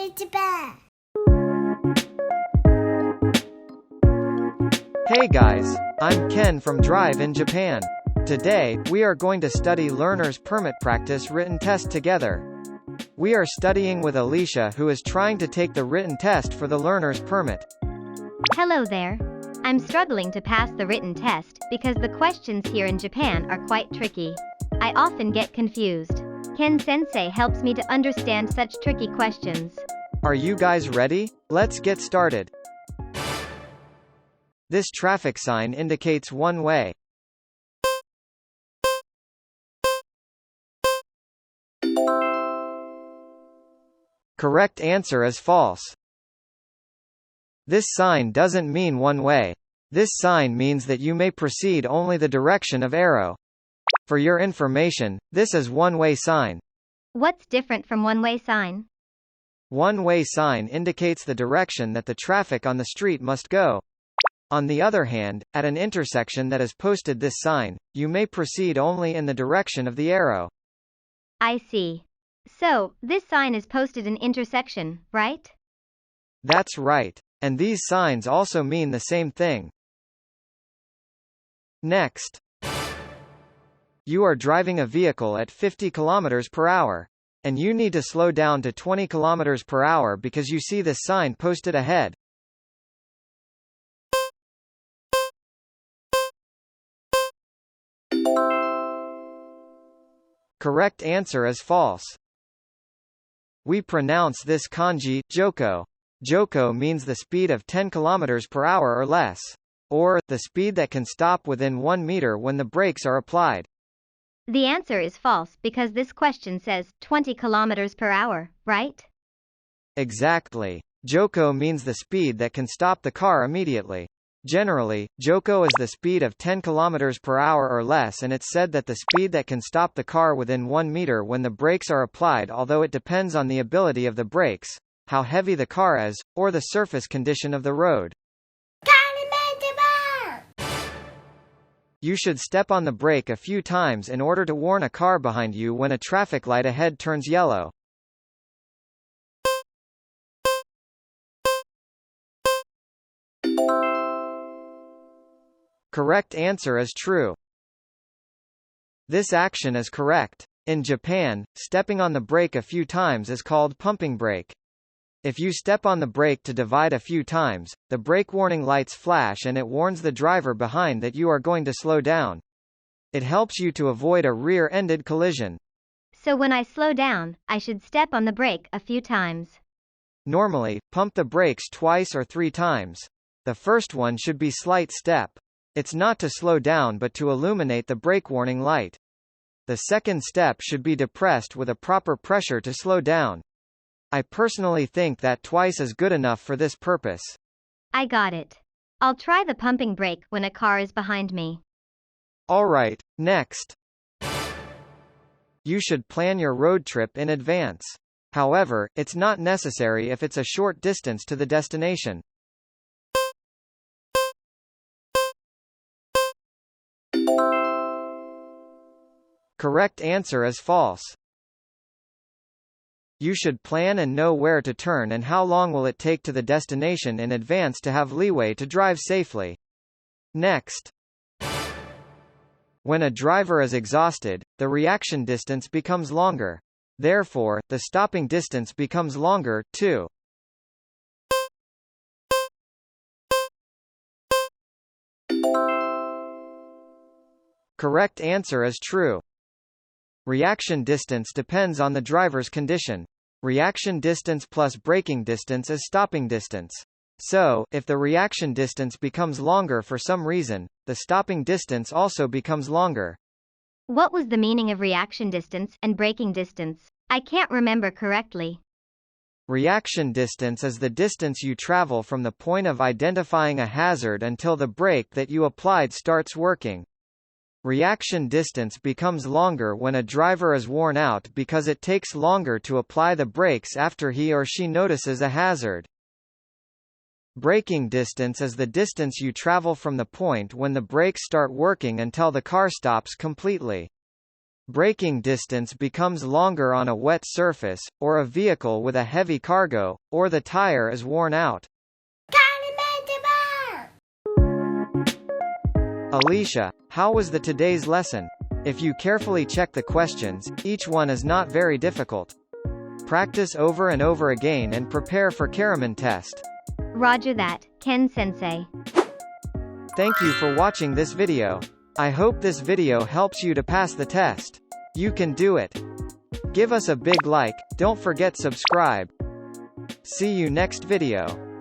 in Japan. Hey guys, I'm Ken from Drive in Japan. Today, we are going to study learner's permit practice written test together. We are studying with Alicia, who is trying to take the written test for the learner's permit. Hello there. I'm struggling to pass the written test because the questions here in Japan are quite tricky. I often get confused. Ken Sensei helps me to understand such tricky questions. Are you guys ready? Let's get started. This traffic sign indicates one way. Correct answer is false. This sign doesn't mean one way. This sign means that you may proceed only the direction of arrow. For your information, this is one-way sign. What's different from one-way sign? One-way sign indicates the direction that the traffic on the street must go. On the other hand, at an intersection that is posted this sign, you may proceed only in the direction of the arrow. I see. So, this sign is posted in intersection, right? That's right. And these signs also mean the same thing. Next. You are driving a vehicle at 50 km per hour. And you need to slow down to 20 km per hour because you see this sign posted ahead. Correct answer is false. We pronounce this kanji, Joko. Joko means the speed of 10 km per hour or less. Or, the speed that can stop within 1 meter when the brakes are applied. The answer is false because this question says 20 kilometers per hour, right? Exactly. Joko means the speed that can stop the car immediately. Generally, Joko is the speed of 10 km per hour or less, and it's said that the speed that can stop the car within 1 meter when the brakes are applied, although it depends on the ability of the brakes, how heavy the car is, or the surface condition of the road. You should step on the brake a few times in order to warn a car behind you when a traffic light ahead turns yellow. Correct answer is true. This action is correct. In Japan, stepping on the brake a few times is called pumping brake. If you step on the brake to divide a few times, the brake warning lights flash and it warns the driver behind that you are going to slow down. It helps you to avoid a rear-ended collision. So when I slow down, I should step on the brake a few times. Normally, pump the brakes twice or 3 times. The first one should be slight step. It's not to slow down but to illuminate the brake warning light. The second step should be depressed with a proper pressure to slow down. I personally think that twice is good enough for this purpose. I got it. I'll try the pumping brake when a car is behind me. Alright, next. You should plan your road trip in advance. However, it's not necessary if it's a short distance to the destination. Correct answer is false. You should plan and know where to turn and how long will it take to the destination in advance to have leeway to drive safely. Next. When a driver is exhausted, the reaction distance becomes longer. Therefore, the stopping distance becomes longer, too. Correct answer is true. Reaction distance depends on the driver's condition. Reaction distance plus braking distance is stopping distance. So, if the reaction distance becomes longer for some reason, the stopping distance also becomes longer. What was the meaning of reaction distance and braking distance? I can't remember correctly. Reaction distance is the distance you travel from the point of identifying a hazard until the brake that you applied starts working. Reaction distance becomes longer when a driver is worn out because it takes longer to apply the brakes after he or she notices a hazard. Braking distance is the distance you travel from the point when the brakes start working until the car stops completely. Braking distance becomes longer on a wet surface, or a vehicle with a heavy cargo, or the tire is worn out. Alicia, how was today's lesson? If you carefully check the questions, each one is not very difficult. Practice over and over again and prepare for KARIMEN test. Roger that, Ken-sensei. Thank you for watching this video. I hope this video helps you to pass the test. You can do it. Give us a big like, don't forget subscribe. See you next video.